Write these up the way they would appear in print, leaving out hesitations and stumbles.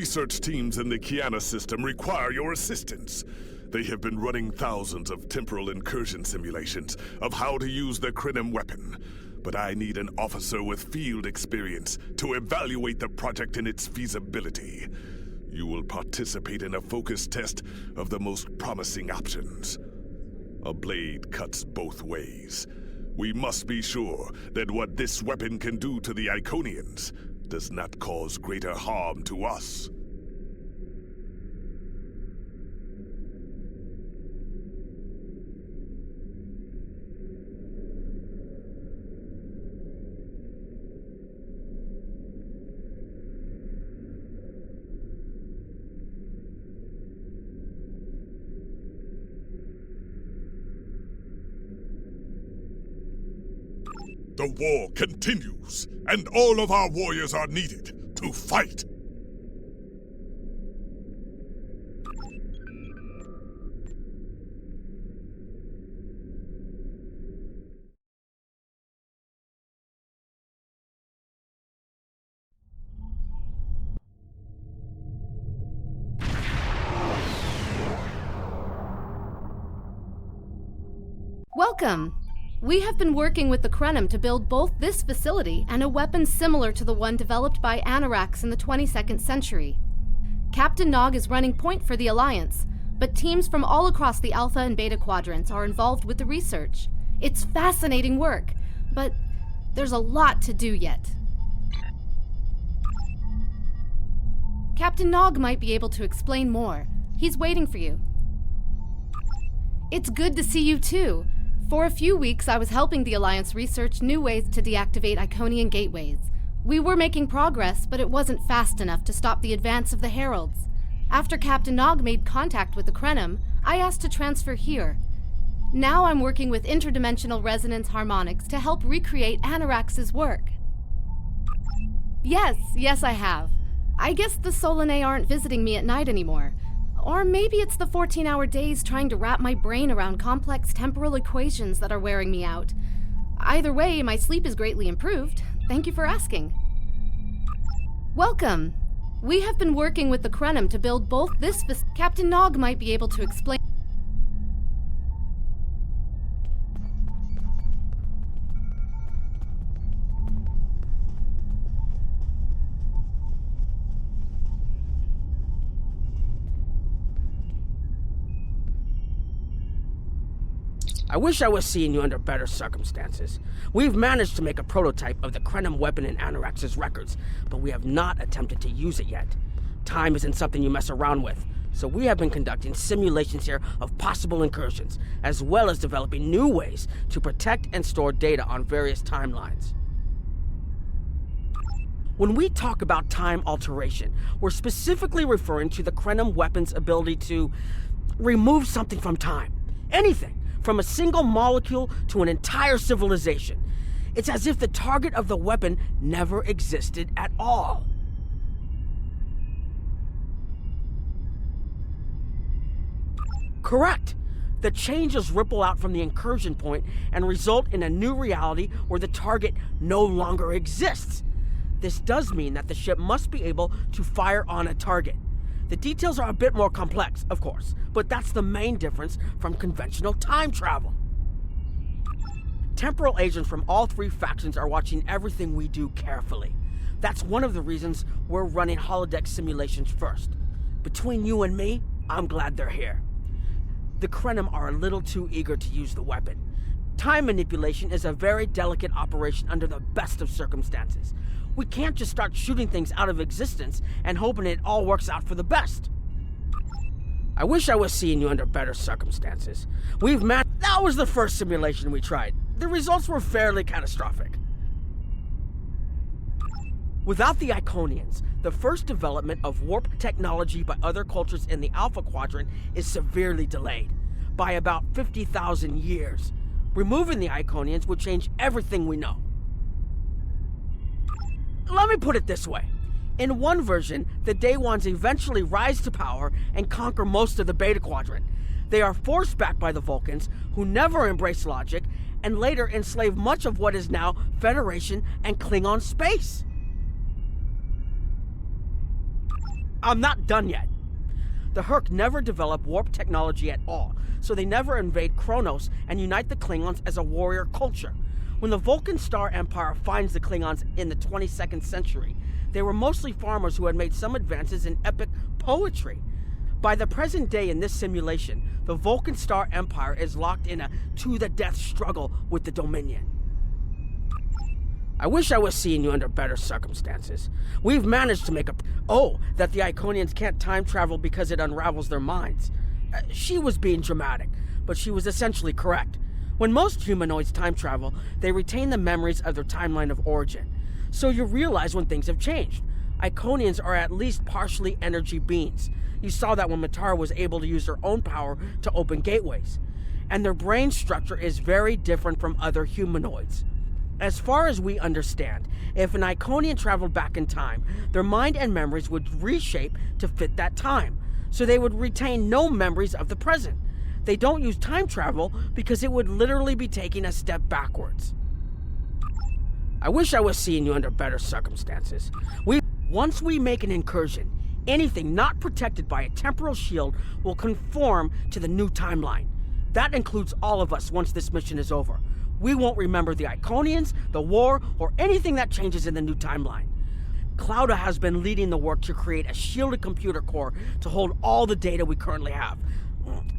research teams in the Kiana system require your assistance. They have been running thousands of temporal incursion simulations of how to use the Krenim weapon. But I need an officer with field experience to evaluate the project and its feasibility. You will participate in a focus test of the most promising options. A blade cuts both ways. We must be sure that what this weapon can do to the Iconians does not cause greater harm to us. The war continues, and all of our warriors are needed to fight. Welcome! We have been working with the Krenim to build both this facility and a weapon similar to the one developed by Anoraks in the 22nd century. Captain Nog is running point for the Alliance, but teams from all across the Alpha and Beta quadrants are involved with the research. It's fascinating work, but there's a lot to do yet. Captain Nog might be able to explain more. He's waiting for you. It's good to see you too. For a few weeks, I was helping the Alliance research new ways to deactivate Iconian gateways. We were making progress, but it wasn't fast enough to stop the advance of the Heralds. After Captain Nog made contact with the Krenim, I asked to transfer here. Now I'm working with interdimensional resonance harmonics to help recreate Anorax's work. Yes, I have. I guess the Solanae aren't visiting me at night anymore. Or maybe it's the 14-hour days trying to wrap my brain around complex temporal equations that are wearing me out. Either way, my sleep is greatly improved. Thank you for asking. Welcome! We have been working with the Krenim to build both this Captain Nog might be able to explain. I wish I was seeing you under better circumstances. We've managed to make a prototype of the Krenim weapon in Anorax's records, but we have not attempted to use it yet. Time isn't something you mess around with, so we have been conducting simulations here of possible incursions, as well as developing new ways to protect and store data on various timelines. When we talk about time alteration, we're specifically referring to the Krenim weapon's ability to remove something from time. Anything. From a single molecule to an entire civilization. It's as if the target of the weapon never existed at all. Correct. The changes ripple out from the incursion point and result in a new reality where the target no longer exists. This does mean that the ship must be able to fire on a target. The details are a bit more complex, of course, but that's the main difference from conventional time travel. Temporal agents from all three factions are watching everything we do carefully. That's one of the reasons we're running holodeck simulations first. Between you and me, I'm glad they're here. The Krenim are a little too eager to use the weapon. Time manipulation is a very delicate operation under the best of circumstances. We can't just start shooting things out of existence and hoping it all works out for the best. I wish I was seeing you under better circumstances. That was the first simulation we tried. The results were fairly catastrophic. Without the Iconians, the first development of warp technology by other cultures in the Alpha Quadrant is severely delayed, by about 50,000 years. Removing the Iconians would change everything we know. Let me put it this way. In one version, the Day Ones eventually rise to power and conquer most of the Beta Quadrant. They are forced back by the Vulcans, who never embrace logic, and later enslave much of what is now Federation and Klingon space. I'm not done yet. The Hurk never developed warp technology at all, so they never invade Kronos and unite the Klingons as a warrior culture. When the Vulcan Star Empire finds the Klingons in the 22nd century, they were mostly farmers who had made some advances in epic poetry. By the present day in this simulation, the Vulcan Star Empire is locked in a to-the-death struggle with the Dominion. I wish I was seeing you under better circumstances. We've managed to make that the Iconians can't time travel because it unravels their minds. She was being dramatic, but she was essentially correct. When most humanoids time travel, they retain the memories of their timeline of origin. So you realize when things have changed. Iconians are at least partially energy beings. You saw that when Matara was able to use her own power to open gateways. And their brain structure is very different from other humanoids. As far as we understand, if an Iconian traveled back in time, their mind and memories would reshape to fit that time, so they would retain no memories of the present. They don't use time travel because it would literally be taking a step backwards. I wish I was seeing you under better circumstances. Once we make an incursion, anything not protected by a temporal shield will conform to the new timeline. That includes all of us once this mission is over. We won't remember the Iconians, the war, or anything that changes in the new timeline. Clouda has been leading the work to create a shielded computer core to hold all the data we currently have.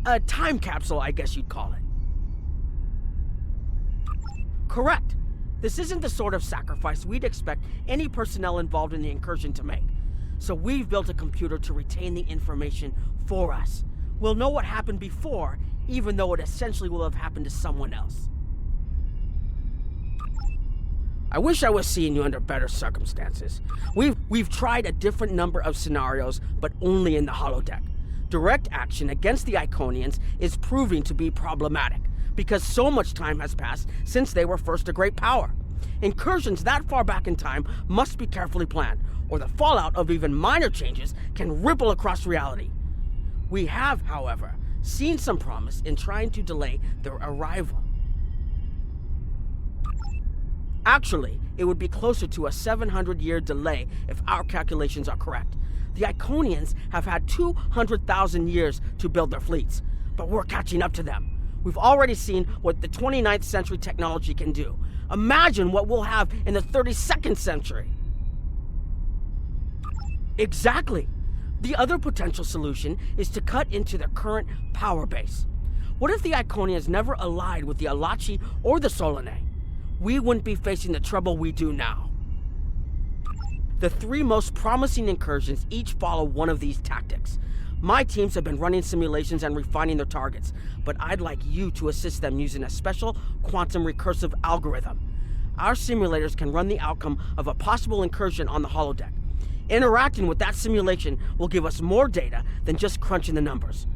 A time capsule, I guess you'd call it. Correct. This isn't the sort of sacrifice we'd expect any personnel involved in the incursion to make. So we've built a computer to retain the information for us. We'll know what happened before, even though it essentially will have happened to someone else. I wish I was seeing you under better circumstances. We've tried a different number of scenarios, but only in the holodeck. Direct action against the Iconians is proving to be problematic, because so much time has passed since they were first a great power. Incursions that far back in time must be carefully planned, or the fallout of even minor changes can ripple across reality. We have, however, seen some promise in trying to delay their arrival. Actually, it would be closer to a 700-year delay if our calculations are correct. The Iconians have had 200,000 years to build their fleets, but we're catching up to them. We've already seen what the 29th century technology can do. Imagine what we'll have in the 32nd century. Exactly. The other potential solution is to cut into their current power base. What if the Iconians never allied with the Alachi or the Solanae? We wouldn't be facing the trouble we do now. The three most promising incursions each follow one of these tactics. My teams have been running simulations and refining their targets, but I'd like you to assist them using a special quantum recursive algorithm. Our simulators can run the outcome of a possible incursion on the holodeck. Interacting with that simulation will give us more data than just crunching the numbers.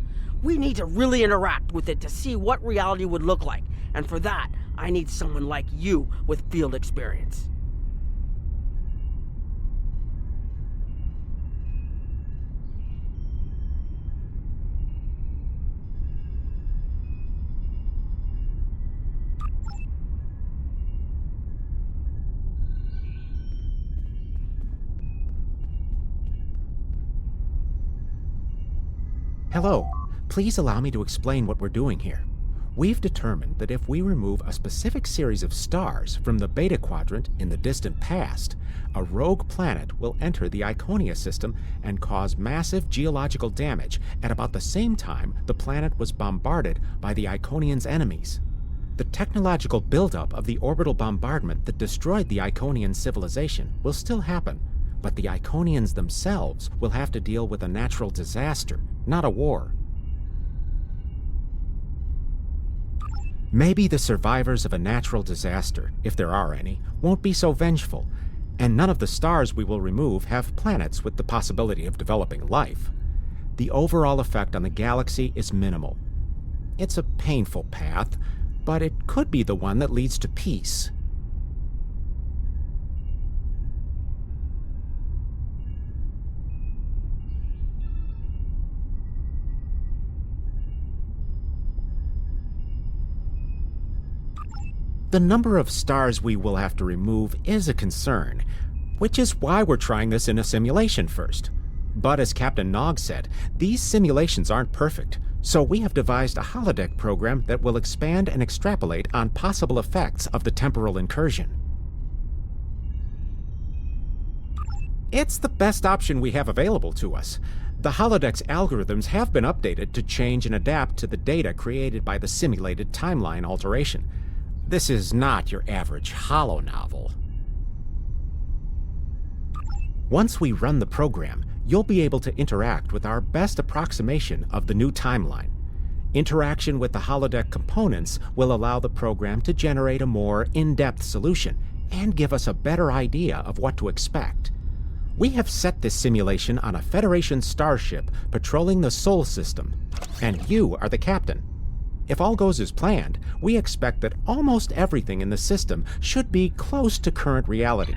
We need to really interact with it to see what reality would look like, and for that, I need someone like you with field experience. Hello. Please allow me to explain what we're doing here. We've determined that if we remove a specific series of stars from the Beta Quadrant in the distant past, a rogue planet will enter the Iconia system and cause massive geological damage at about the same time the planet was bombarded by the Iconians' enemies. The technological buildup of the orbital bombardment that destroyed the Iconian civilization will still happen, but the Iconians themselves will have to deal with a natural disaster, not a war. Maybe the survivors of a natural disaster, if there are any, won't be so vengeful, and none of the stars we will remove have planets with the possibility of developing life. The overall effect on the galaxy is minimal. It's a painful path, but it could be the one that leads to peace. The number of stars we will have to remove is a concern, which is why we're trying this in a simulation first. But as Captain Nog said, these simulations aren't perfect, so we have devised a holodeck program that will expand and extrapolate on possible effects of the temporal incursion. It's the best option we have available to us. The holodeck's algorithms have been updated to change and adapt to the data created by the simulated timeline alteration. This is not your average holo novel. Once we run the program, you'll be able to interact with our best approximation of the new timeline. Interaction with the holodeck components will allow the program to generate a more in-depth solution and give us a better idea of what to expect. We have set this simulation on a Federation starship patrolling the Sol system, and you are the captain. If all goes as planned, we expect that almost everything in the system should be close to current reality.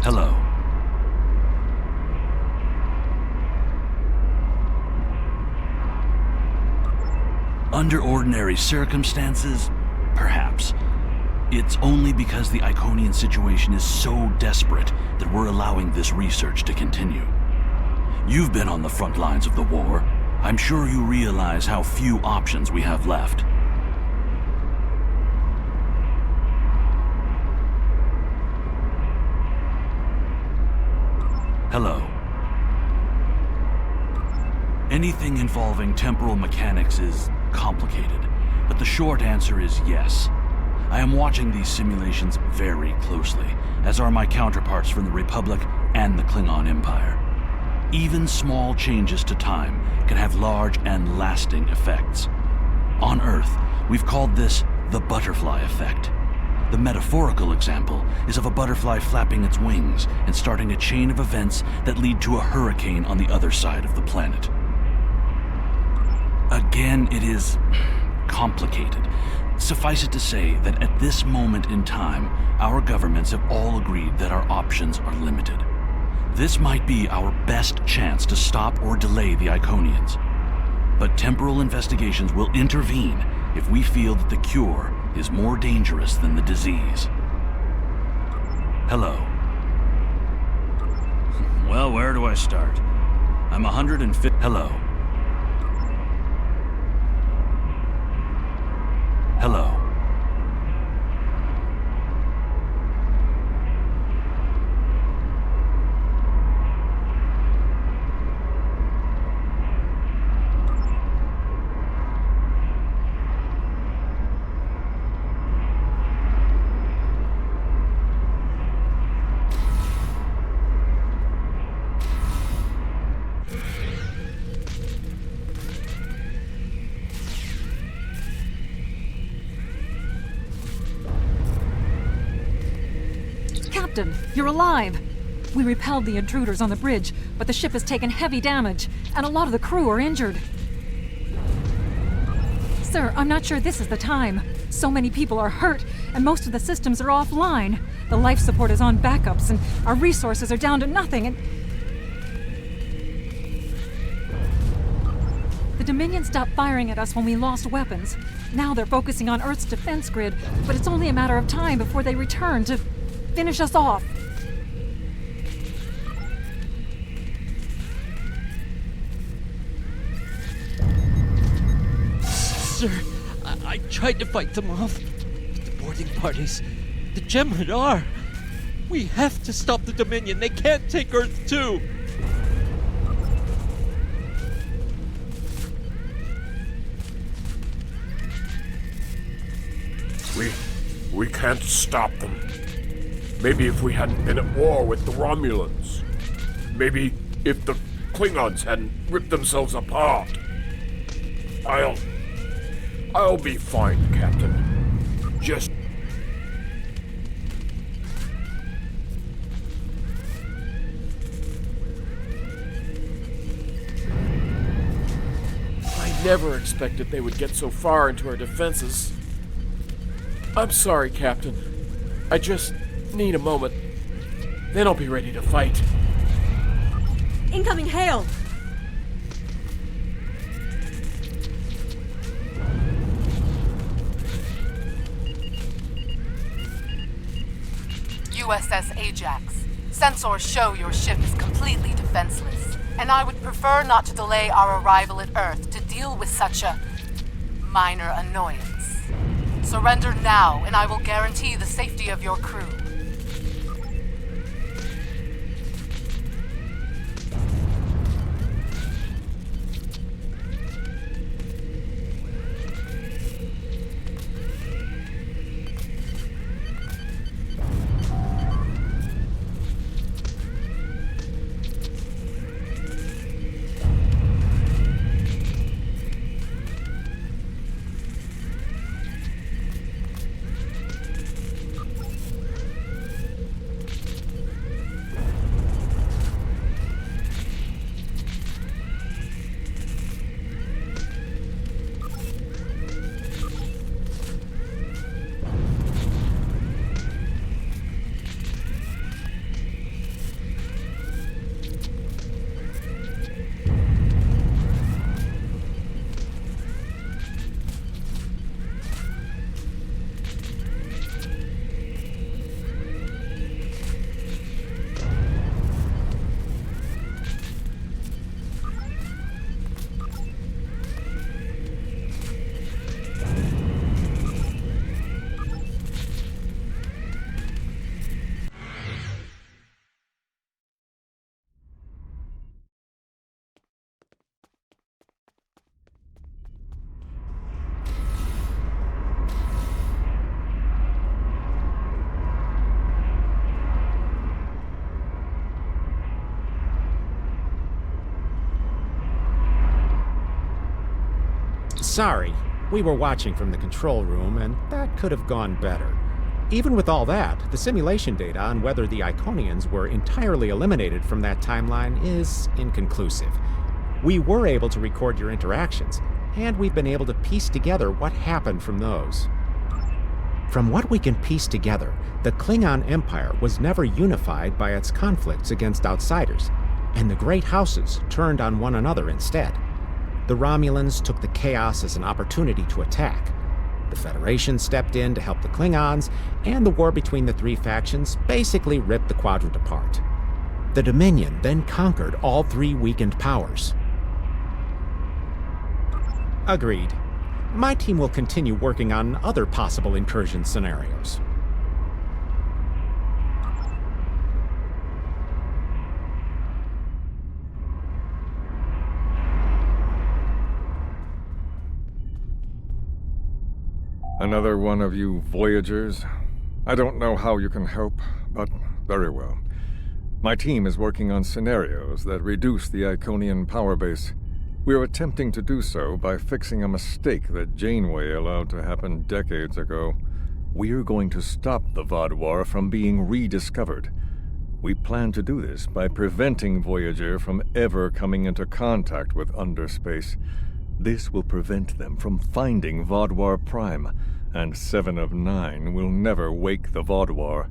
Hello. Under ordinary circumstances, perhaps. It's only because the Iconian situation is so desperate that we're allowing this research to continue. You've been on the front lines of the war. I'm sure you realize how few options we have left. Hello. Anything involving temporal mechanics is complicated, but the short answer is yes. I am watching these simulations very closely, as are my counterparts from the Republic and the Klingon Empire. Even small changes to time can have large and lasting effects. On Earth, we've called this the butterfly effect. The metaphorical example is of a butterfly flapping its wings and starting a chain of events that lead to a hurricane on the other side of the planet. Again, it is complicated. Suffice it to say that at this moment in time, our governments have all agreed that our options are limited. This might be our best chance to stop or delay the Iconians. But temporal investigations will intervene if we feel that the cure is more dangerous than the disease. Hello. Well, where do I start? I'm 150. Hello. Hello. Captain, you're alive! We repelled the intruders on the bridge, but the ship has taken heavy damage, and a lot of the crew are injured. Sir, I'm not sure this is the time. So many people are hurt, and most of the systems are offline. The life support is on backups, and our resources are down to nothing, and... The Dominion stopped firing at us when we lost weapons. Now they're focusing on Earth's defense grid, but it's only a matter of time before they return to finish us off. Sir, I tried to fight them off, but the boarding parties, the Jem'Hadar, we have to stop the Dominion. They can't take Earth too. We can't stop them. Maybe if we hadn't been at war with the Romulans. Maybe if the Klingons hadn't ripped themselves apart. I'll be fine, Captain. Just... I never expected they would get so far into our defenses. I'm sorry, Captain. I just need a moment. Then I'll be ready to fight. Incoming hail! USS Ajax. Sensors show your ship is completely defenseless, and I would prefer not to delay our arrival at Earth to deal with such a minor annoyance. Surrender now, and I will guarantee the safety of your crew. Sorry, we were watching from the control room, and that could have gone better. Even with all that, the simulation data on whether the Iconians were entirely eliminated from that timeline is inconclusive. We were able to record your interactions, and we've been able to piece together what happened from those. From what we can piece together, the Klingon Empire was never unified by its conflicts against outsiders, and the Great Houses turned on one another instead. The Romulans took the chaos as an opportunity to attack. The Federation stepped in to help the Klingons, and the war between the three factions basically ripped the quadrant apart. The Dominion then conquered all three weakened powers. Agreed. My team will continue working on other possible incursion scenarios. Another one of you Voyagers? I don't know how you can help, but very well. My team is working on scenarios that reduce the Iconian power base. We're attempting to do so by fixing a mistake that Janeway allowed to happen decades ago. We're going to stop the Vaadwaur from being rediscovered. We plan to do this by preventing Voyager from ever coming into contact with underspace. This will prevent them from finding Vaadwaur Prime, and 7 of 9 will never wake the Vaadwaur.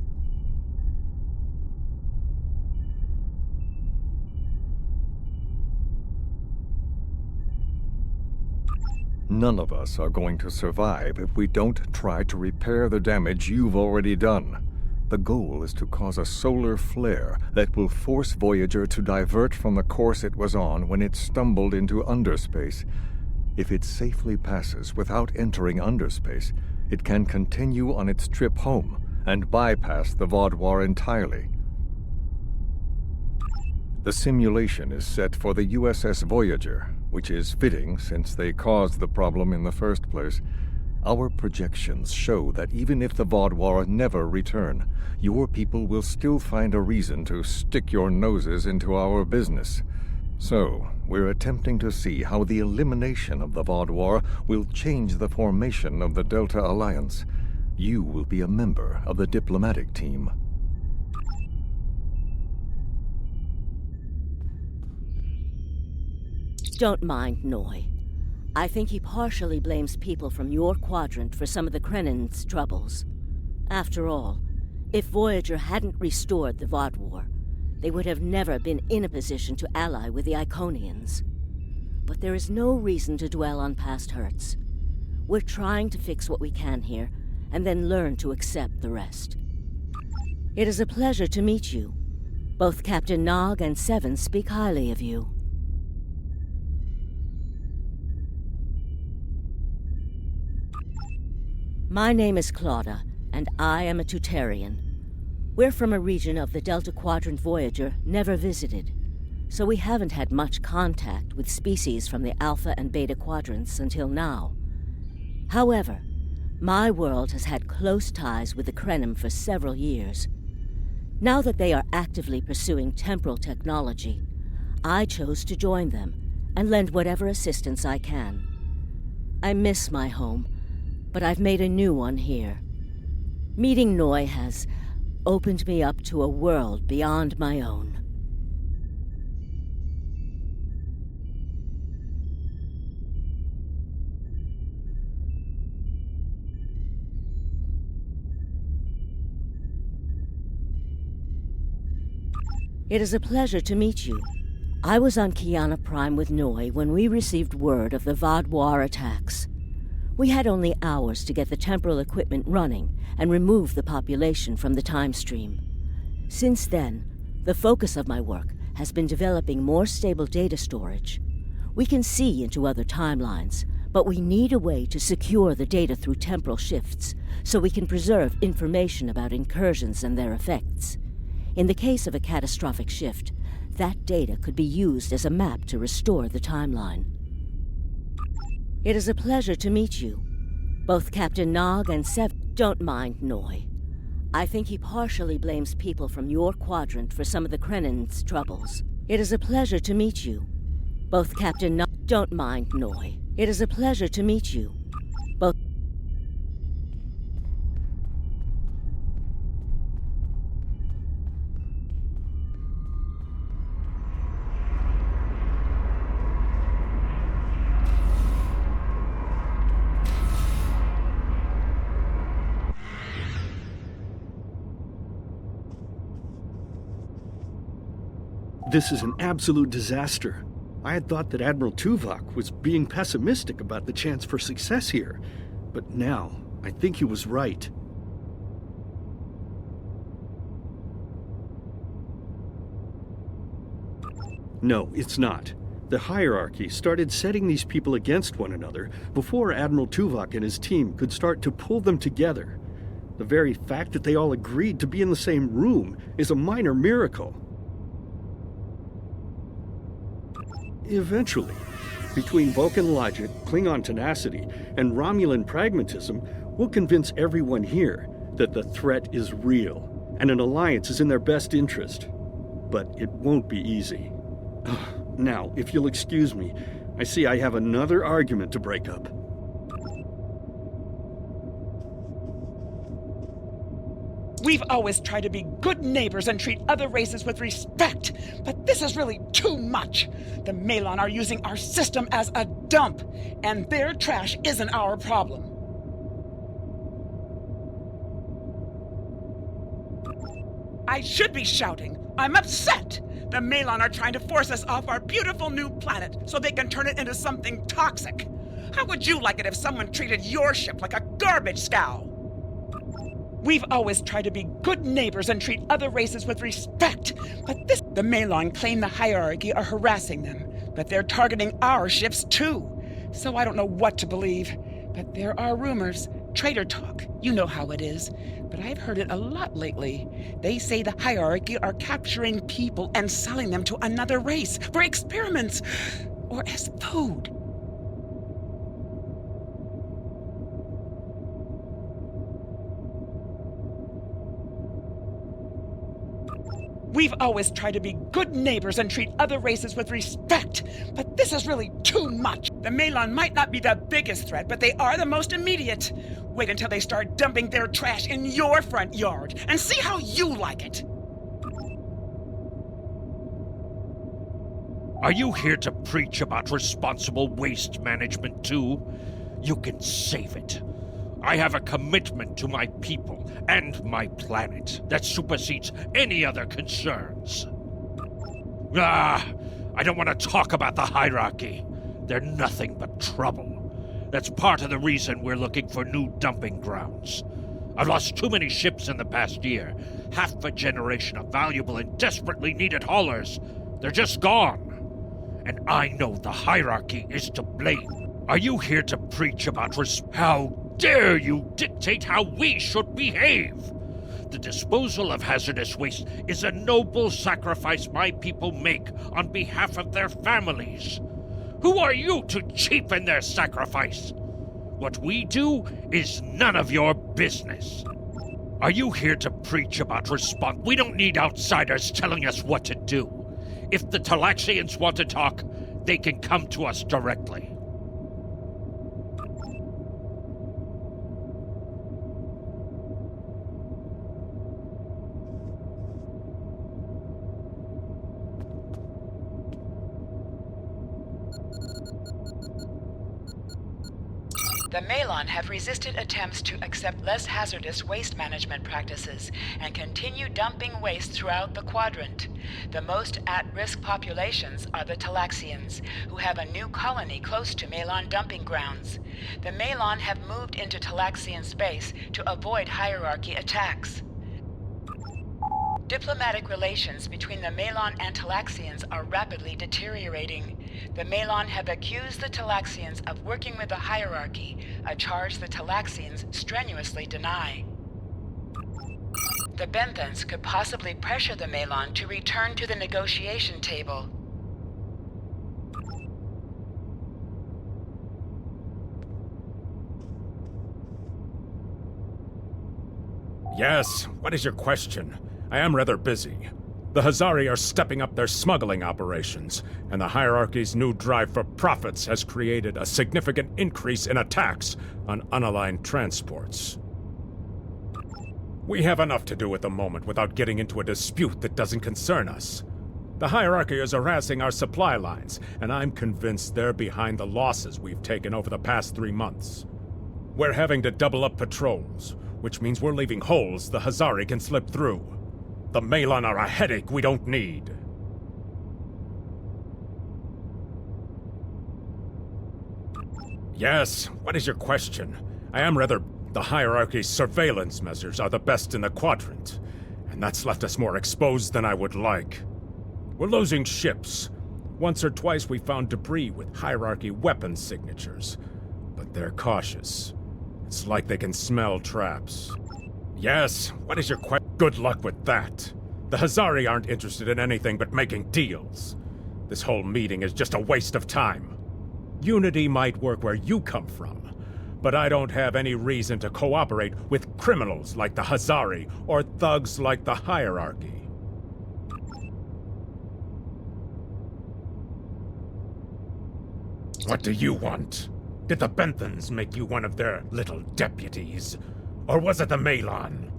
None of us are going to survive if we don't try to repair the damage you've already done. The goal is to cause a solar flare that will force Voyager to divert from the course it was on when it stumbled into underspace. If it safely passes without entering underspace, it can continue on its trip home and bypass the Vaadwaur entirely. The simulation is set for the USS Voyager, which is fitting since they caused the problem in the first place. Our projections show that even if the Vaadwaur never return, your people will still find a reason to stick your noses into our business. So, we're attempting to see how the elimination of the Vaadwaur will change the formation of the Delta Alliance. You will be a member of the diplomatic team. Don't mind Noi. I think he partially blames people from your quadrant for some of the Krennin's troubles. After all, if Voyager hadn't restored the Vaadwaur, they would have never been in a position to ally with the Iconians. But there is no reason to dwell on past hurts. We're trying to fix what we can here, and then learn to accept the rest. It is a pleasure to meet you. Both Captain Nog and Seven speak highly of you. My name is Claudia, and I am a Tutarian. We're from a region of the Delta Quadrant Voyager never visited, so we haven't had much contact with species from the Alpha and Beta Quadrants until now. However, my world has had close ties with the Krenim for several years. Now that they are actively pursuing temporal technology, I chose to join them and lend whatever assistance I can. I miss my home, but I've made a new one here. Meeting Noi has opened me up to a world beyond my own. It is a pleasure to meet you. I was on Kiana Prime with Noi when we received word of the Vaadwaur attacks. We had only hours to get the temporal equipment running and remove the population from the time stream. Since then, the focus of my work has been developing more stable data storage. We can see into other timelines, but we need a way to secure the data through temporal shifts so we can preserve information about incursions and their effects. In the case of a catastrophic shift, that data could be used as a map to restore the timeline. It is a pleasure to meet you. Both Captain Nog and Seven don't mind Noi. I think he partially blames people from your quadrant for some of the Krennin's troubles. It is a pleasure to meet you. Both Captain Nog don't mind Noi. It is a pleasure to meet you. Both This is an absolute disaster. I had thought that Admiral Tuvok was being pessimistic about the chance for success here, but now I think he was right. No, it's not. The hierarchy started setting these people against one another before Admiral Tuvok and his team could start to pull them together. The very fact that they all agreed to be in the same room is a minor miracle. Eventually, between Vulcan logic, Klingon tenacity, and Romulan pragmatism, we'll convince everyone here that the threat is real, and an alliance is in their best interest. But it won't be easy. Now, if you'll excuse me, I see I have another argument to break up. We've always tried to be good neighbors and treat other races with respect, but this is really too much. The Malon are using our system as a dump, and their trash isn't our problem. I should be shouting. I'm upset. The Malon are trying to force us off our beautiful new planet so they can turn it into something toxic. How would you like it if someone treated your ship like a garbage scow? We've always tried to be good neighbors and treat other races with respect, but the Malon claim the hierarchy are harassing them, but they're targeting our ships too. So I don't know what to believe, but there are rumors, traitor talk, you know how it is, but I've heard it a lot lately. They say the hierarchy are capturing people and selling them to another race for experiments or as food. We've always tried to be good neighbors and treat other races with respect, but this is really too much. The Malon might not be the biggest threat, but they are the most immediate. Wait until they start dumping their trash in your front yard and see how you like it. Are you here to preach about responsible waste management too? You can save it. I have a commitment to my people and my planet that supersedes any other concerns. I don't want to talk about the hierarchy. They're nothing but trouble. That's part of the reason we're looking for new dumping grounds. I've lost too many ships in the past year. Half a generation of valuable and desperately needed haulers. They're just gone. And I know the hierarchy is to blame. Are you here to preach about how dare you dictate how we should behave? The disposal of hazardous waste is a noble sacrifice my people make on behalf of their families. Who are you to cheapen their sacrifice? What we do is none of your business. Are you here to preach about We don't need outsiders telling us what to do. If the Talaxians want to talk, they can come to us directly. The Malon have resisted attempts to accept less hazardous waste management practices and continue dumping waste throughout the quadrant. The most at-risk populations are the Talaxians, who have a new colony close to Malon dumping grounds. The Malon have moved into Talaxian space to avoid hierarchy attacks. Diplomatic relations between the Malon and Talaxians are rapidly deteriorating. The Malon have accused the Talaxians of working with the hierarchy, a charge the Talaxians strenuously deny. The Benthans could possibly pressure the Malon to return to the negotiation table. Yes, what is your question? I am rather busy. The Hazari are stepping up their smuggling operations, and the hierarchy's new drive for profits has created a significant increase in attacks on unaligned transports. We have enough to do at the moment without getting into a dispute that doesn't concern us. The hierarchy is harassing our supply lines, and I'm convinced they're behind the losses we've taken over the past 3 months. We're having to double up patrols, which means we're leaving holes the Hazari can slip through. The Malon are a headache we don't need. Yes, what is your question? I am rather... The hierarchy's surveillance measures are the best in the quadrant, and that's left us more exposed than I would like. We're losing ships. Once or twice we found debris with hierarchy weapon signatures, but they're cautious. It's like they can smell traps. Yes, what is your question? Good luck with that. The Hazari aren't interested in anything but making deals. This whole meeting is just a waste of time. Unity might work where you come from, but I don't have any reason to cooperate with criminals like the Hazari or thugs like the hierarchy. What do you want? Did the Benthans make you one of their little deputies? Or was it the Malon?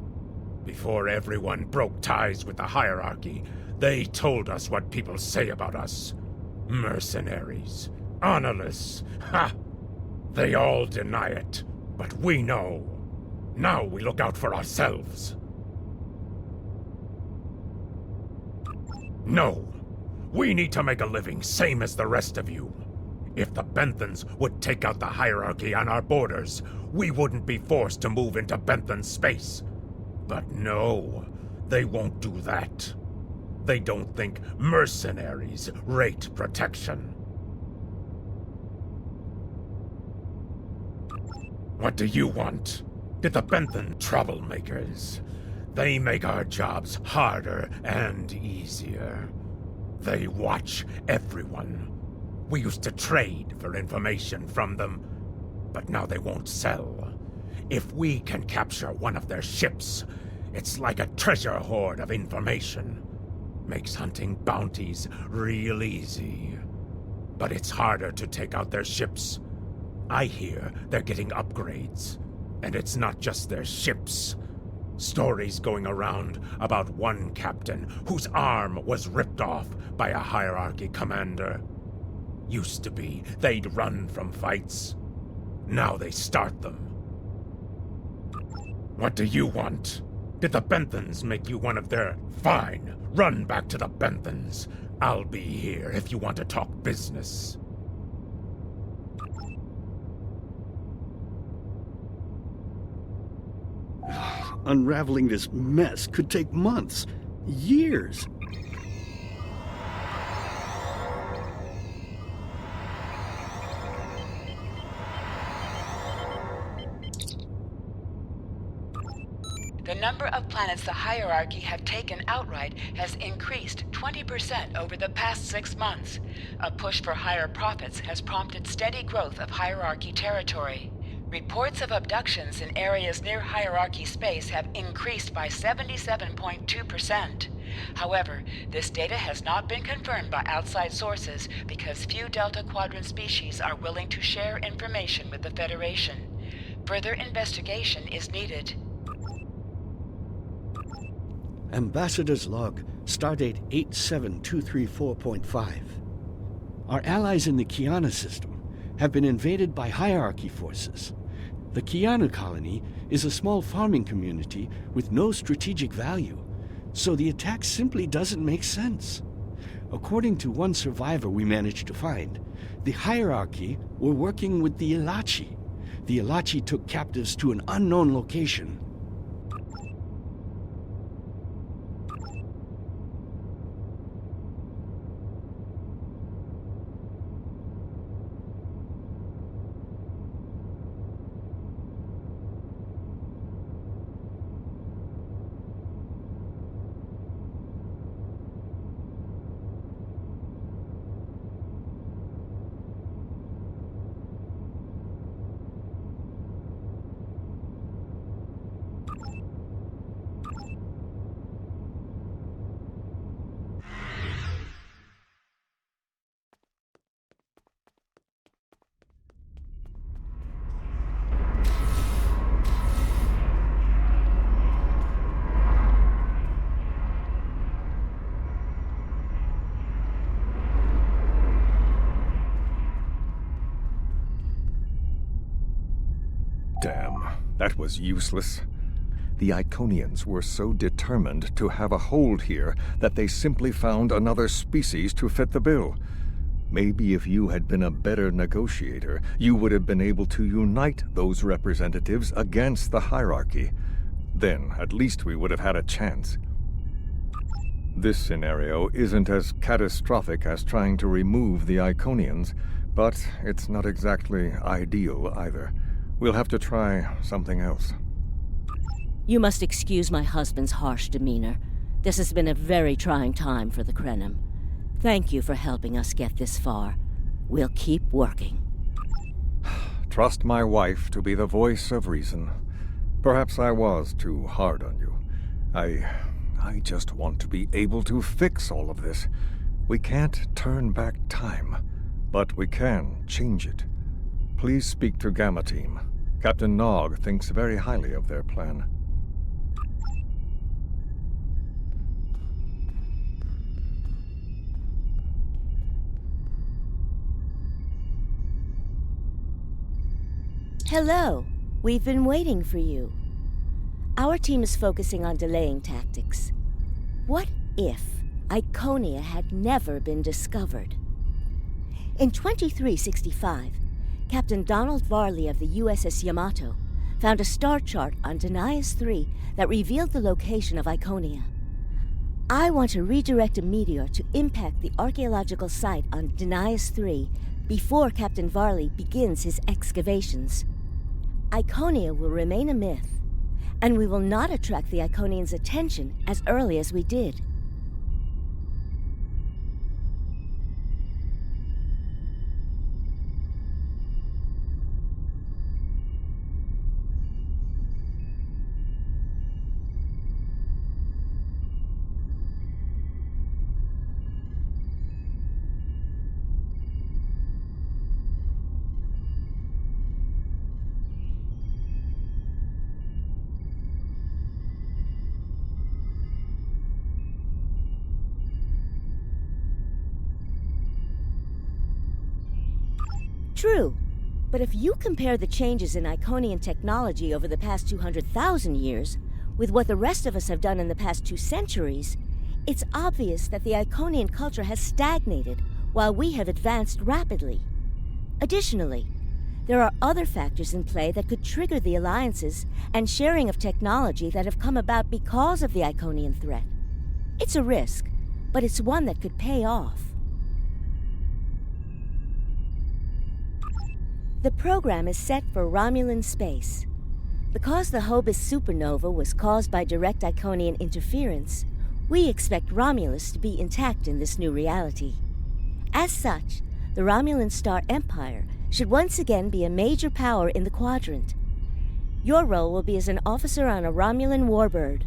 Before everyone broke ties with the hierarchy, they told us what people say about us. Mercenaries. Honorless. Ha! They all deny it, but we know. Now we look out for ourselves. No. We need to make a living, same as the rest of you. If the Benthans would take out the hierarchy on our borders, we wouldn't be forced to move into Benthan space. But no, they won't do that. They don't think mercenaries rate protection. What do you want? Did the Benthan troublemakers? They make our jobs harder and easier. They watch everyone. We used to trade for information from them, but now they won't sell. If we can capture one of their ships, it's like a treasure hoard of information. Makes hunting bounties real easy. But it's harder to take out their ships. I hear they're getting upgrades. And it's not just their ships. Stories going around about one captain whose arm was ripped off by a hierarchy commander. Used to be they'd run from fights. Now they start them. What do you want? Did the Benthans make you one of their... Fine, run back to the Benthans. I'll be here if you want to talk business. Unraveling this mess could take months, years. The number of planets the hierarchy have taken outright has increased 20% over the past 6 months. A push for higher profits has prompted steady growth of hierarchy territory. Reports of abductions in areas near hierarchy space have increased by 77.2%. However, this data has not been confirmed by outside sources because few Delta Quadrant species are willing to share information with the Federation. Further investigation is needed. Ambassador's log, stardate 87234.5. Our allies in the Kiana system have been invaded by hierarchy forces. The Kiana colony is a small farming community with no strategic value, so the attack simply doesn't make sense. According to one survivor we managed to find, the hierarchy were working with the Ilachi. The Ilachi took captives to an unknown location. Damn, that was useless. The Iconians were so determined to have a hold here that they simply found another species to fit the bill. Maybe if you had been a better negotiator, you would have been able to unite those representatives against the hierarchy. Then, at least we would have had a chance. This scenario isn't as catastrophic as trying to remove the Iconians, but it's not exactly ideal either. We'll have to try something else. You must excuse my husband's harsh demeanor. This has been a very trying time for the Krenim. Thank you for helping us get this far. We'll keep working. Trust my wife to be the voice of reason. Perhaps I was too hard on you. I just want to be able to fix all of this. We can't turn back time, but we can change it. Please speak to Gamma Team. Captain Nog thinks very highly of their plan. Hello. We've been waiting for you. Our team is focusing on delaying tactics. What if Iconia had never been discovered? In 2365, Captain Donald Varley of the USS Yamato found a star chart on Denias 3 that revealed the location of Iconia. I want to redirect a meteor to impact the archaeological site on Denias 3 before Captain Varley begins his excavations. Iconia will remain a myth, and we will not attract the Iconians' attention as early as we did. True, but if you compare the changes in Iconian technology over the past 200,000 years with what the rest of us have done in the past 2 centuries, it's obvious that the Iconian culture has stagnated while we have advanced rapidly. Additionally, there are other factors in play that could trigger the alliances and sharing of technology that have come about because of the Iconian threat. It's a risk, but it's one that could pay off. The program is set for Romulan space. Because the Hobus supernova was caused by direct Iconian interference, we expect Romulus to be intact in this new reality. As such, the Romulan Star Empire should once again be a major power in the quadrant. Your role will be as an officer on a Romulan warbird.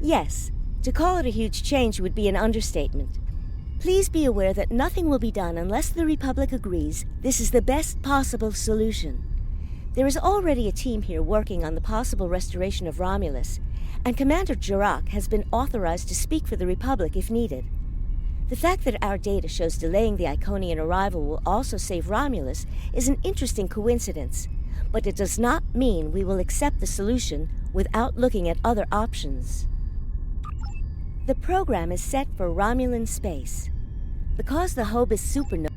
Yes, to call it a huge change would be an understatement. Please be aware that nothing will be done unless the Republic agrees this is the best possible solution. There is already a team here working on the possible restoration of Romulus, and Commander Jirak has been authorized to speak for the Republic if needed. The fact that our data shows delaying the Iconian arrival will also save Romulus is an interesting coincidence, but it does not mean we will accept the solution without looking at other options. The program is set for Romulan space. Because the Hobus supernova...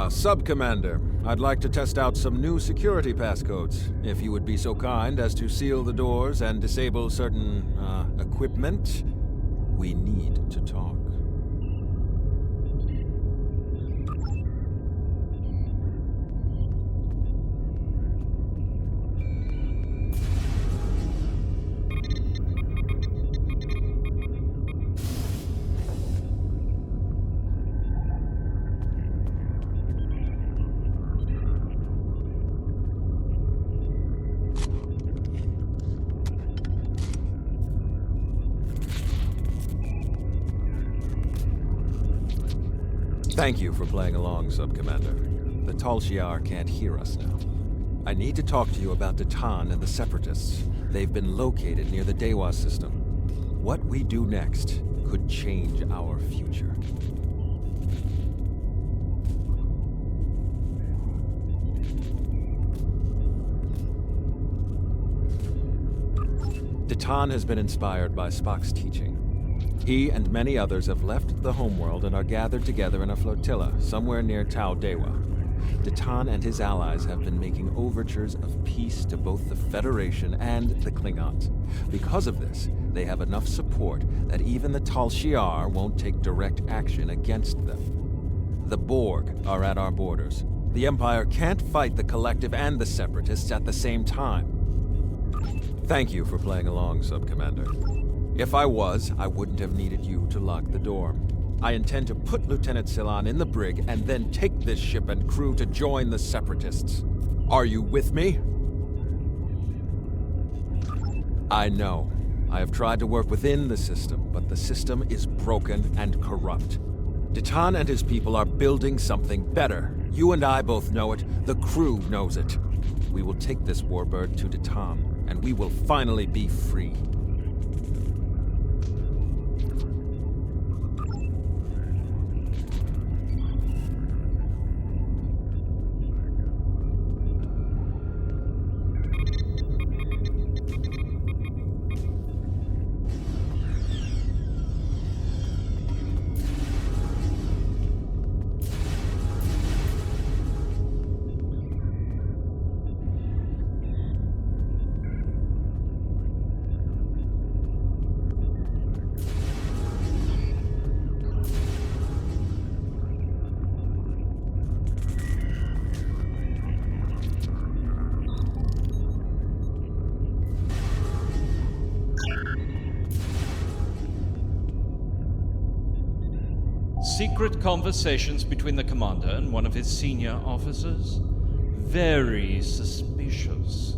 Sub-Commander. I'd like to test out some new security passcodes, if you would be so kind as to seal the doors and disable certain, equipment. We need to talk. Thank you for playing along, Sub-Commander. The Tal Shiar can't hear us now. I need to talk to you about Datan and the Separatists. They've been located near the Dewa system. What we do next could change our future. Datan has been inspired by Spock's teaching. He and many others have left the homeworld and are gathered together in a flotilla somewhere near Tau Dewa. Datan and his allies have been making overtures of peace to both the Federation and the Klingons. Because of this, they have enough support that even the Tal Shiar won't take direct action against them. The Borg are at our borders. The Empire can't fight the Collective and the Separatists at the same time. Thank you for playing along, Sub-Commander. If I was, I wouldn't have needed you to lock the door. I intend to put Lieutenant Silan in the brig and then take this ship and crew to join the Separatists. Are you with me? I know. I have tried to work within the system, but the system is broken and corrupt. Titan and his people are building something better. You and I both know it. The crew knows it. We will take this warbird to Titan, and we will finally be free. Secret conversations between the commander and one of his senior officers? Very suspicious.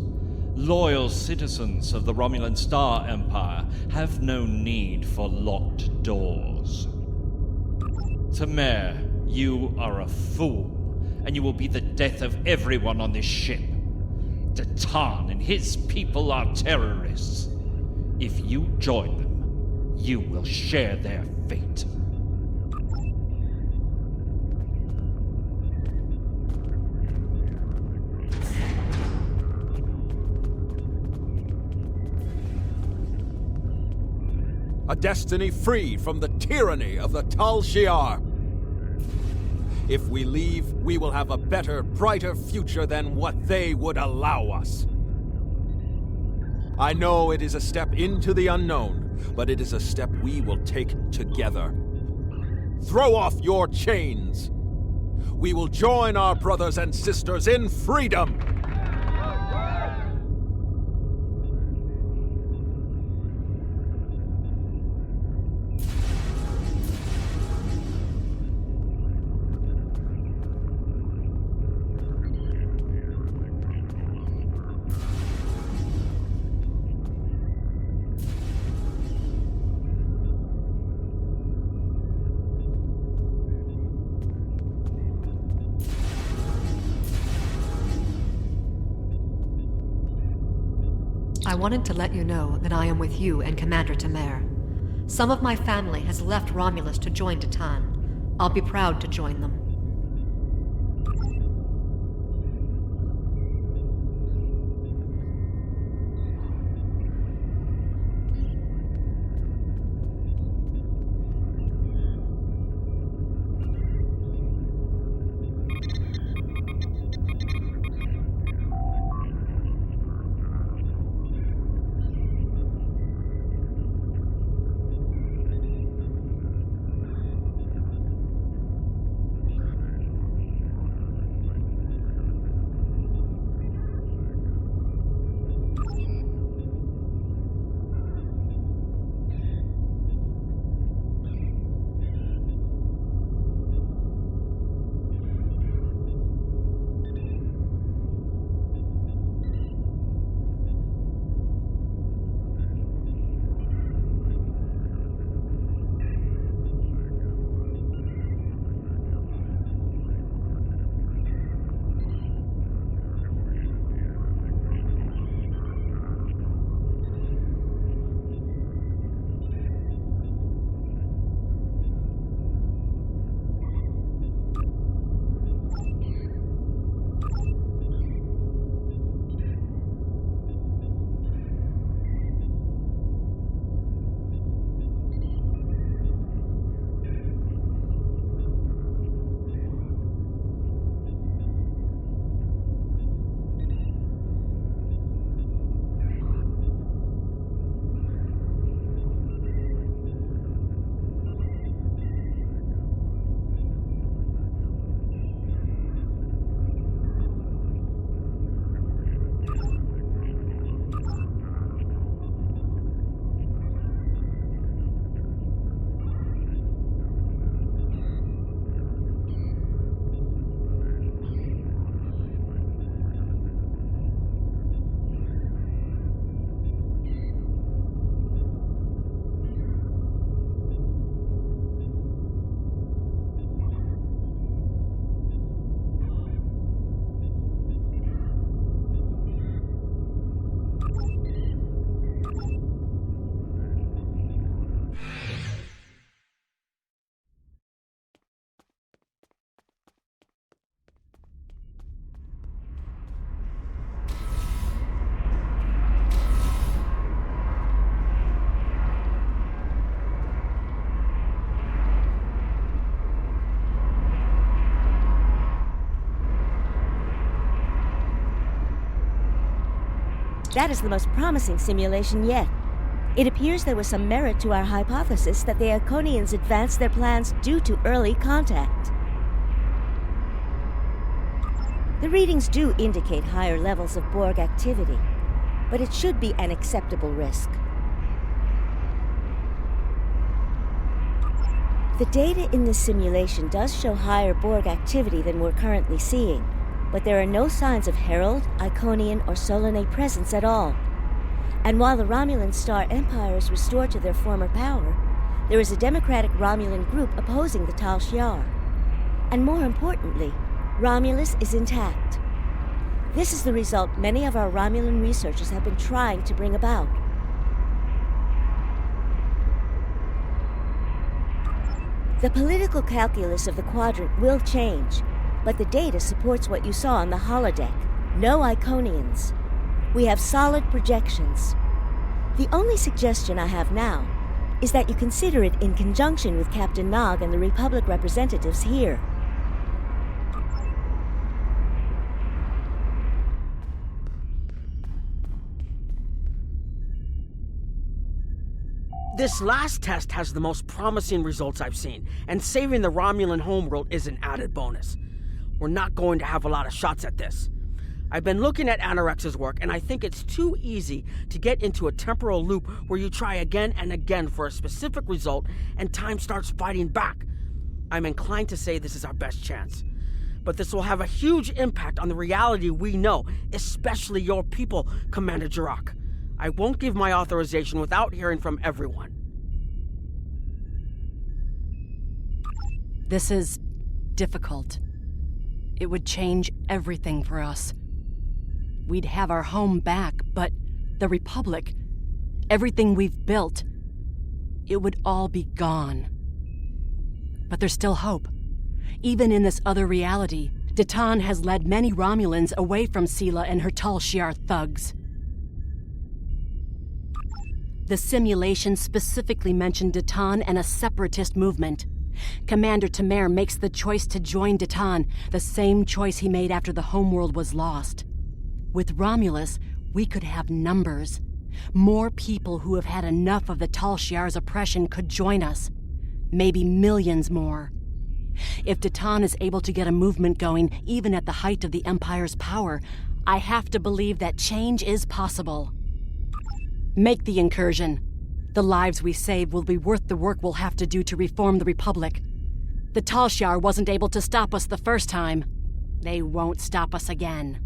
Loyal citizens of the Romulan Star Empire have no need for locked doors. Tamer, you are a fool, and you will be the death of everyone on this ship. Titan and his people are terrorists. If you join them, you will share their fate. A destiny free from the tyranny of the Tal Shiar. If we leave, we will have a better, brighter future than what they would allow us. I know it is a step into the unknown, but it is a step we will take together. Throw off your chains. We will join our brothers and sisters in freedom. I wanted to let you know that I am with you and Commander Tamer. Some of my family has left Romulus to join Titan. I'll be proud to join them. That is the most promising simulation yet. It appears there was some merit to our hypothesis that the Iconians advanced their plans due to early contact. The readings do indicate higher levels of Borg activity, but it should be an acceptable risk. The data in this simulation does show higher Borg activity than we're currently seeing, but there are no signs of Herald, Iconian, or Solanae presence at all. And while the Romulan Star Empire is restored to their former power, there is a democratic Romulan group opposing the Tal Shiar. And more importantly, Romulus is intact. This is the result many of our Romulan researchers have been trying to bring about. The political calculus of the Quadrant will change, but the data supports what you saw on the holodeck. No Iconians. We have solid projections. The only suggestion I have now is that you consider it in conjunction with Captain Nog and the Republic representatives here. This last test has the most promising results I've seen, and saving the Romulan homeworld is an added bonus. We're not going to have a lot of shots at this. I've been looking at Anorex's work, and I think it's too easy to get into a temporal loop where you try again and again for a specific result, and time starts fighting back. I'm inclined to say this is our best chance. But this will have a huge impact on the reality we know, especially your people, Commander Jirok. I won't give my authorization without hearing from everyone. This is difficult. It would change everything for us. We'd have our home back, but the Republic, everything we've built, it would all be gone. But there's still hope. Even in this other reality, Datan has led many Romulans away from Sela and her Tal Shiar thugs. The simulation specifically mentioned Datan and a separatist movement. Commander Tamer makes the choice to join Datan, the same choice he made after the homeworld was lost. With Romulus, we could have numbers. More people who have had enough of the Tal Shiar's oppression could join us. Maybe millions more. If Datan is able to get a movement going, even at the height of the Empire's power, I have to believe that change is possible. Make the incursion. The lives we save will be worth the work we'll have to do to reform the Republic. The Tal Shiar wasn't able to stop us the first time. They won't stop us again.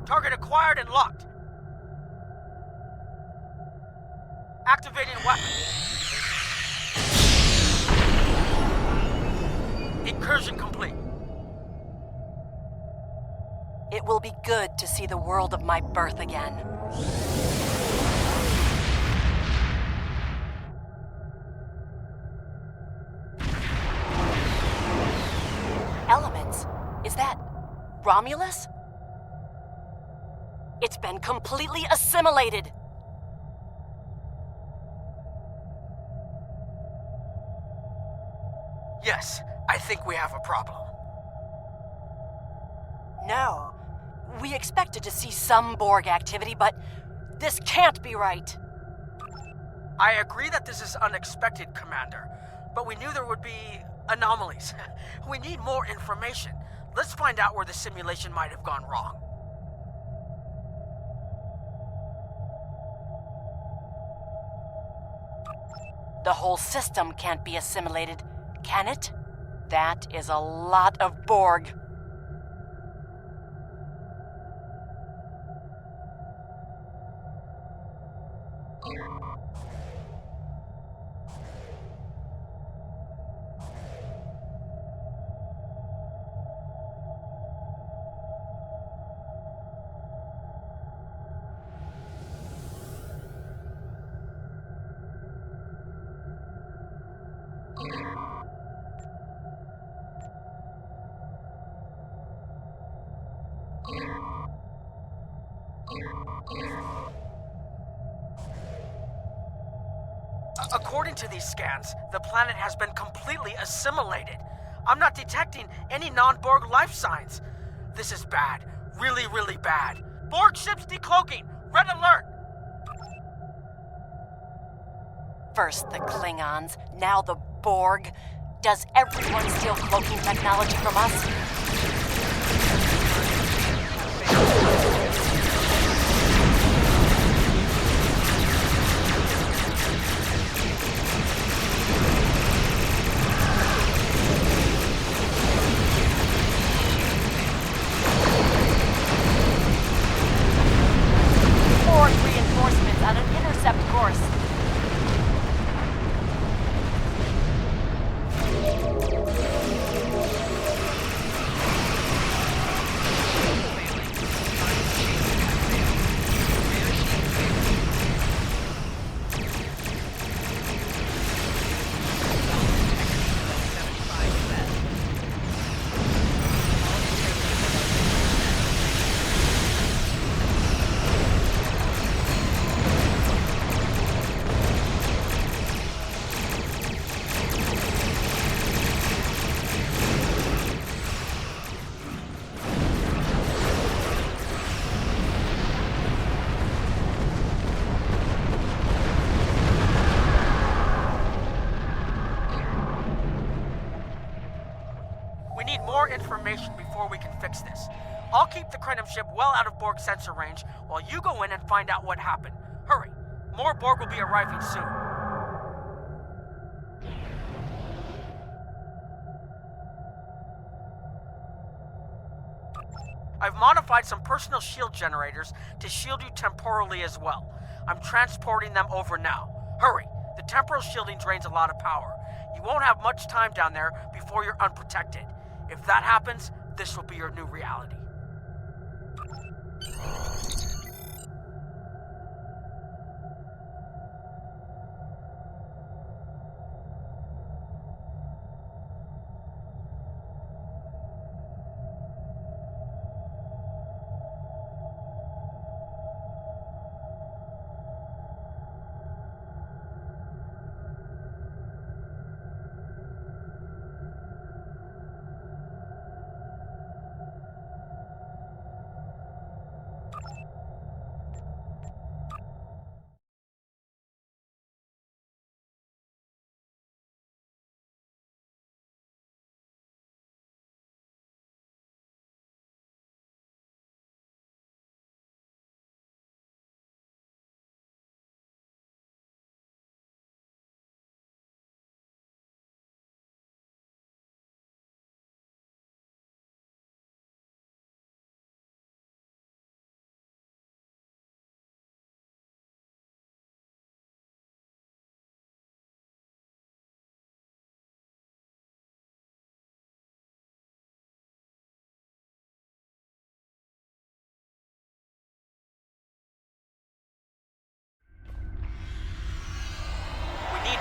Target acquired and locked. Activating weapon. Incursion complete. It will be good to see the world of my birth again. Romulus? It's been completely assimilated. Yes, I think we have a problem. No. We expected to see some Borg activity, but this can't be right. I agree that this is unexpected, Commander, but we knew there would be anomalies. We need more information. Let's find out where the simulation might have gone wrong. The whole system can't be assimilated, can it? That is a lot of Borg. According to these scans, the planet has been completely assimilated. I'm not detecting any non-Borg life signs. This is bad. Really, really bad. Borg ships decloaking. Red alert! First the Klingons, now the Borg. Does everyone steal cloaking technology from us? Borg reinforcements on an intercept course. We need more information before we can fix this. I'll keep the Krenim ship well out of Borg sensor range while you go in and find out what happened. Hurry. More Borg will be arriving soon. I've modified some personal shield generators to shield you temporally as well. I'm transporting them over now. Hurry. The temporal shielding drains a lot of power. You won't have much time down there before you're unprotected. If that happens, this will be your new reality.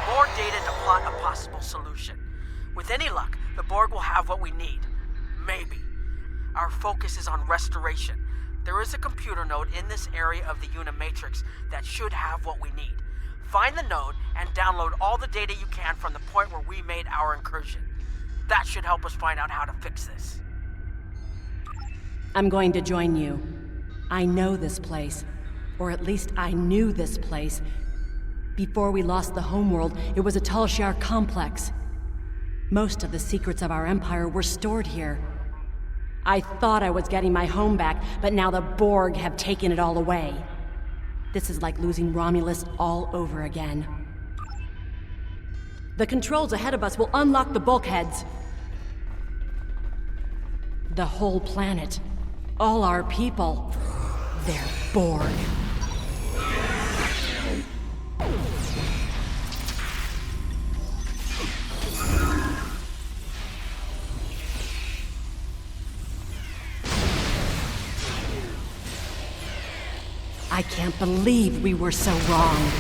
More data to plot a possible solution. With any luck, the Borg will have what we need. Maybe. our focus is on restoration. There is a computer node in this area of the Unimatrix that should have what we need. Find the node and download all the data you can from the point where we made our incursion. That should help us find out how to fix this. I'm going to join you. I know this place. Or at least I knew this place. Before we lost the homeworld, it was a Talshar complex. Most of the secrets of our empire were stored here. I thought I was getting my home back, but now the Borg have taken it all away. This is like losing Romulus all over again. The controls ahead of us will unlock the bulkheads. The whole planet. All our people. They're Borg. I can't believe we were so wrong.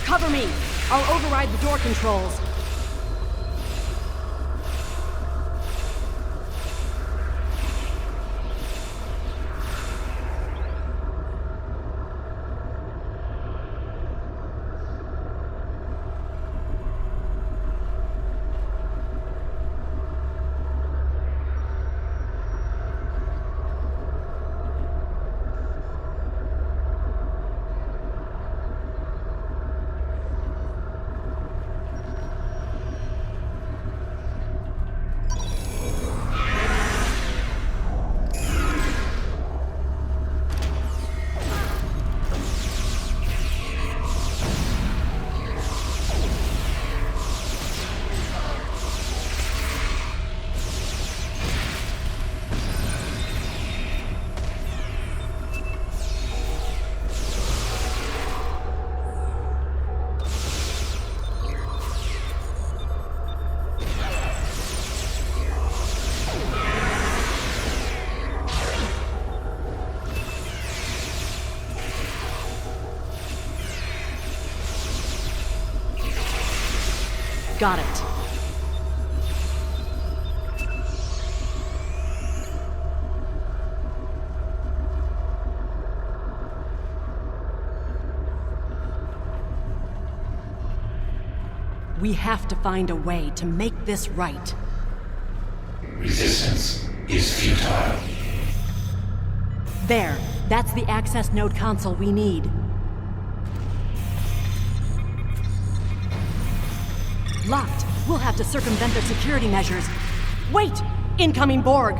Cover me! I'll override the door controls. Got it. We have to find a way to make this right. Resistance is futile. There. That's the access node console we need. Locked. We'll have to circumvent their security measures. Wait! Incoming Borg!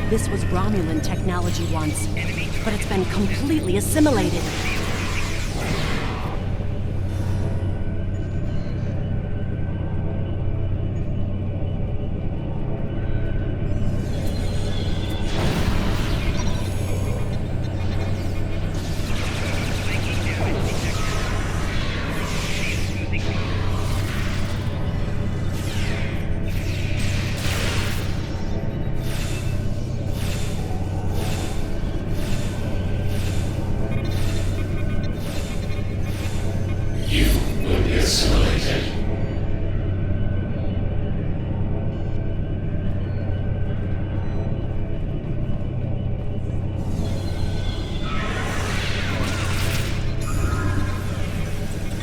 This was Romulan technology once, but it's been completely assimilated.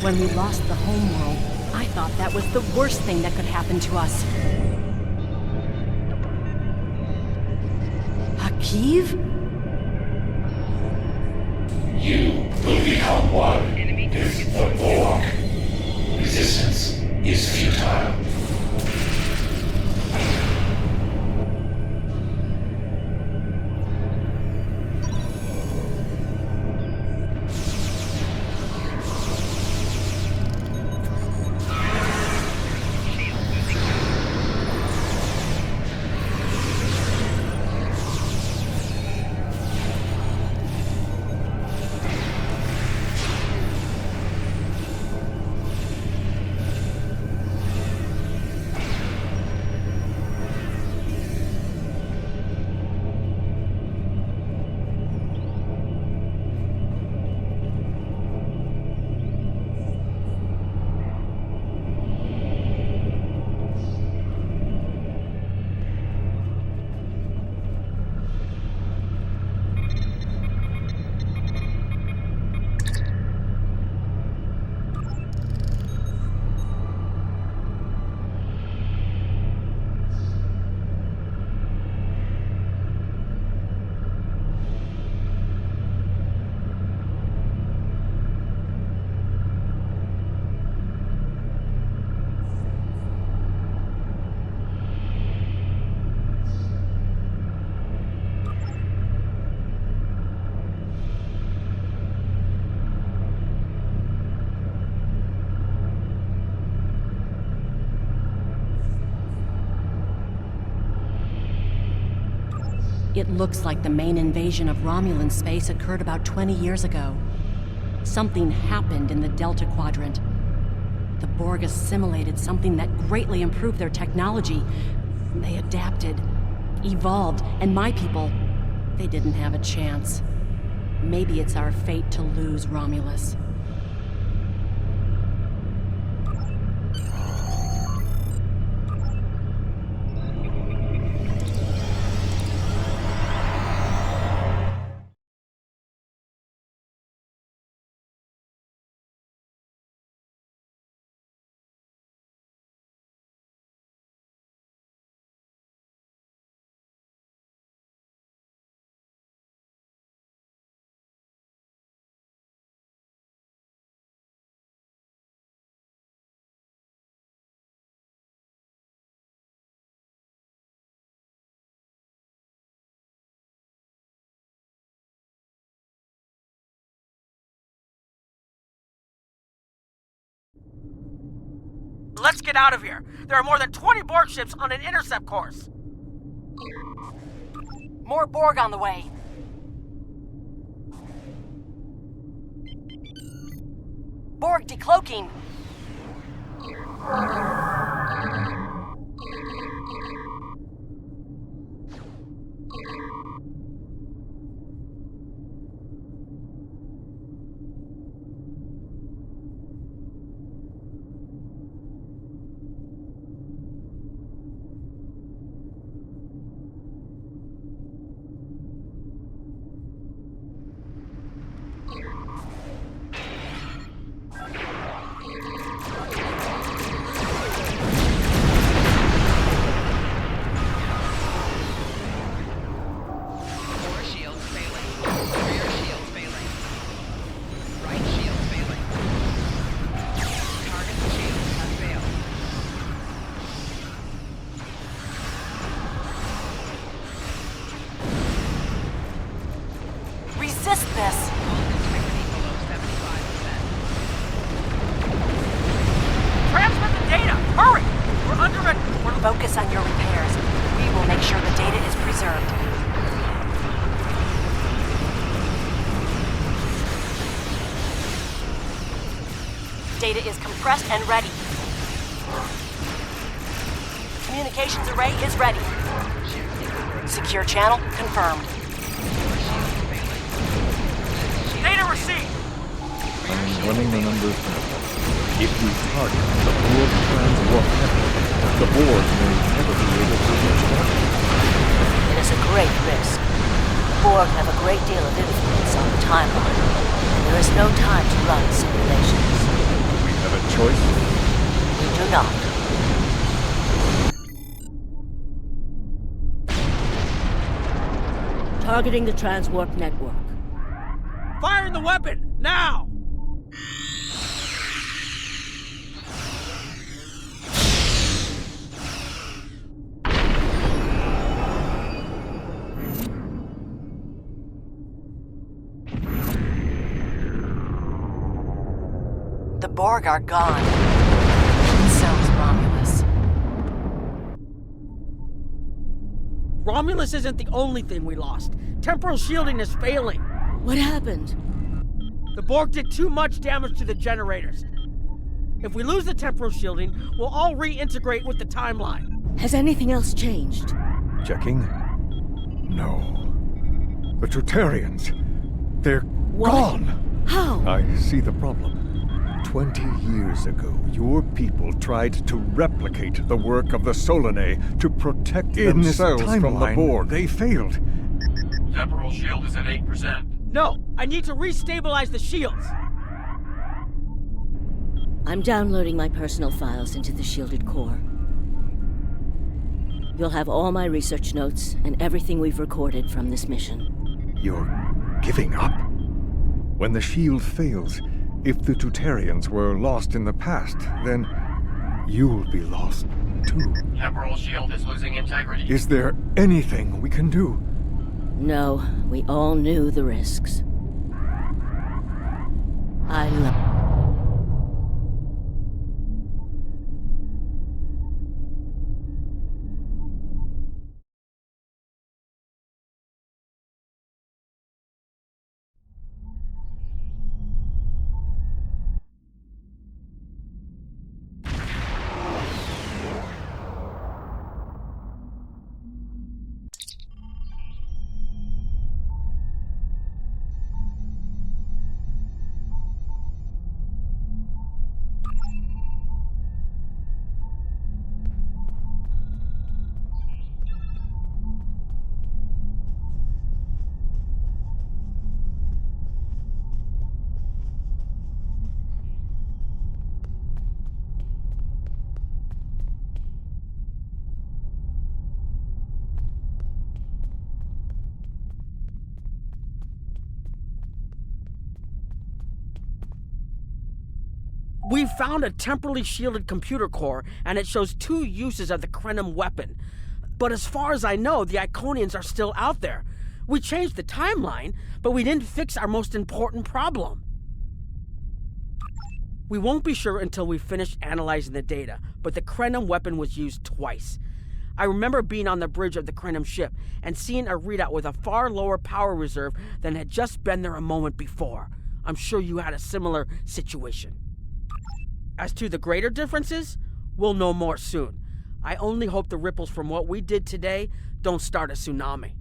When we lost the homeworld, I thought that was the worst thing that could happen to us. Heave? You will become one with the Borg. Resistance is futile. It looks like the main invasion of Romulan space occurred about 20 years ago. Something happened in the Delta Quadrant. The Borg assimilated something that greatly improved their technology. They adapted, evolved, and my people, they didn't have a chance. Maybe it's our fate to lose Romulus. Let's get out of here. There are more than 20 Borg ships on an intercept course. More Borg on the way. Borg decloaking. Resist this! Transmit the data! Hurry! We're under it! Focus on your repairs. We will make sure the data is preserved. Data is compressed and ready. Communications array is ready. Secure channel confirmed. Data received! I'm running the numbers now. If we target the Borg plan's warp network, the Borg may never be able to reach them. It is a great risk. The Borg have a great deal of influence on the timeline. There is no time to run simulations. We have a choice? We do not. Targeting the transwarp network. Fire the weapon, now! The Borg are gone. And so is Romulus. Romulus isn't the only thing we lost. Temporal shielding is failing. What happened? The Borg did too much damage to the generators. If we lose the temporal shielding, we'll all reintegrate with the timeline. Has anything else changed? Checking? No. The Tutarians. They're gone! How? I see the problem. 20 years ago, your people tried to replicate the work of the Solanae to protect themselves from the Borg. They failed. Temporal shield is at 8%. No, I need to restabilize the shields. I'm downloading my personal files into the shielded core. You'll have all my research notes and everything we've recorded from this mission. You're giving up? When the shield fails, if the Tutarians were lost in the past, then you'll be lost too. Temporal shield is losing integrity. Is there anything we can do? No, we all knew the risks. I love... We found a temporally shielded computer core, and it shows 2 uses of the Krenim weapon. But as far as I know, the Iconians are still out there. We changed the timeline, but we didn't fix our most important problem. We won't be sure until we finish analyzing the data, but the Krenim weapon was used twice. I remember being on the bridge of the Krenim ship and seeing a readout with a far lower power reserve than had just been there a moment before. I'm sure you had a similar situation. As to the greater differences, we'll know more soon. I only hope the ripples from what we did today don't start a tsunami.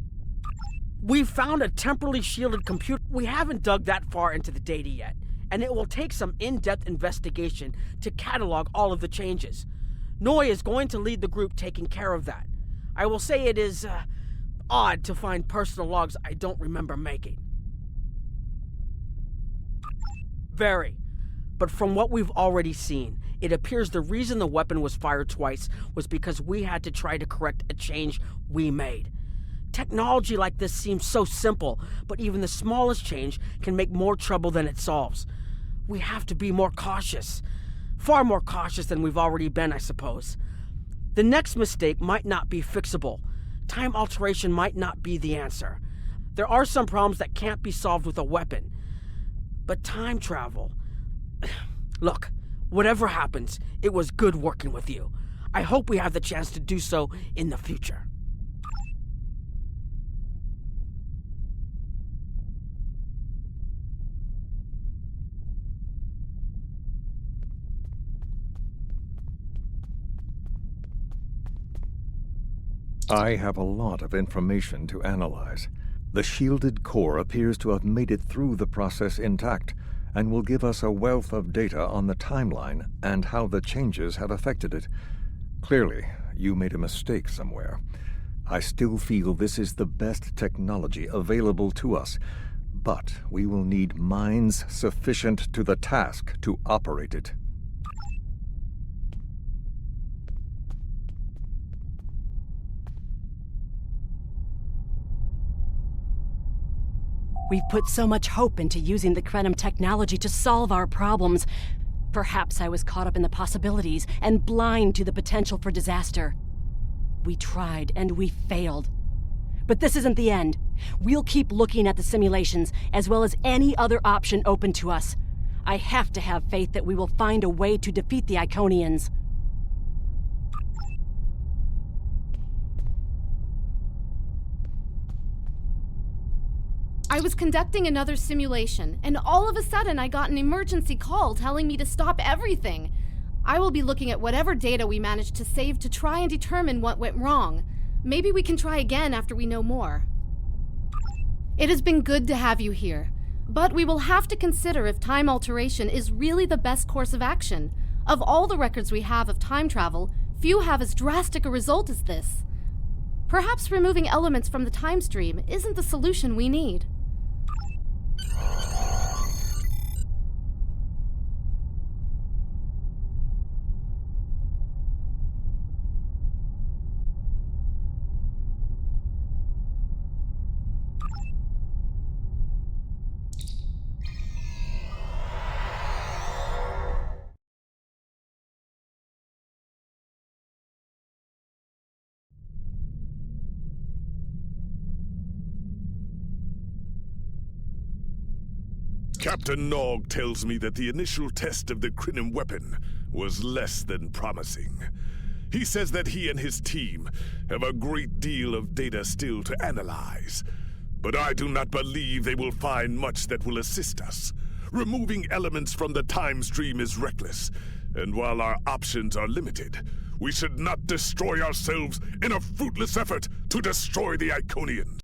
We found a temporally shielded computer. We haven't dug that far into the data yet, and it will take some in-depth investigation to catalog all of the changes. Noi is going to lead the group taking care of that. I will say it is odd to find personal logs I don't remember making. Very. But from what we've already seen, it appears the reason the weapon was fired twice was because we had to try to correct a change we made. Technology like this seems so simple, but even the smallest change can make more trouble than it solves. We have to be more cautious. Far more cautious than we've already been, I suppose. The next mistake might not be fixable. Time alteration might not be the answer. There are some problems that can't be solved with a weapon. But time travel... Look, whatever happens, it was good working with you. I hope we have the chance to do so in the future. I have a lot of information to analyze. The shielded core appears to have made it through the process intact, and will give us a wealth of data on the timeline and how the changes have affected it. Clearly, you made a mistake somewhere. I still feel this is the best technology available to us, but we will need minds sufficient to the task to operate it. We've put so much hope into using the Krenim technology to solve our problems. Perhaps I was caught up in the possibilities and blind to the potential for disaster. We tried and we failed. But this isn't the end. We'll keep looking at the simulations, as well as any other option open to us. I have to have faith that we will find a way to defeat the Iconians. I was conducting another simulation, and all of a sudden I got an emergency call telling me to stop everything. I will be looking at whatever data we managed to save to try and determine what went wrong. Maybe we can try again after we know more. It has been good to have you here, but we will have to consider if time alteration is really the best course of action. Of all the records we have of time travel, few have as drastic a result as this. Perhaps removing elements from the time stream isn't the solution we need. Captain Nog tells me that the initial test of the Krenim weapon was less than promising. He says that he and his team have a great deal of data still to analyze. But I do not believe they will find much that will assist us. Removing elements from the time stream is reckless, and while our options are limited, we should not destroy ourselves in a fruitless effort to destroy the Iconians.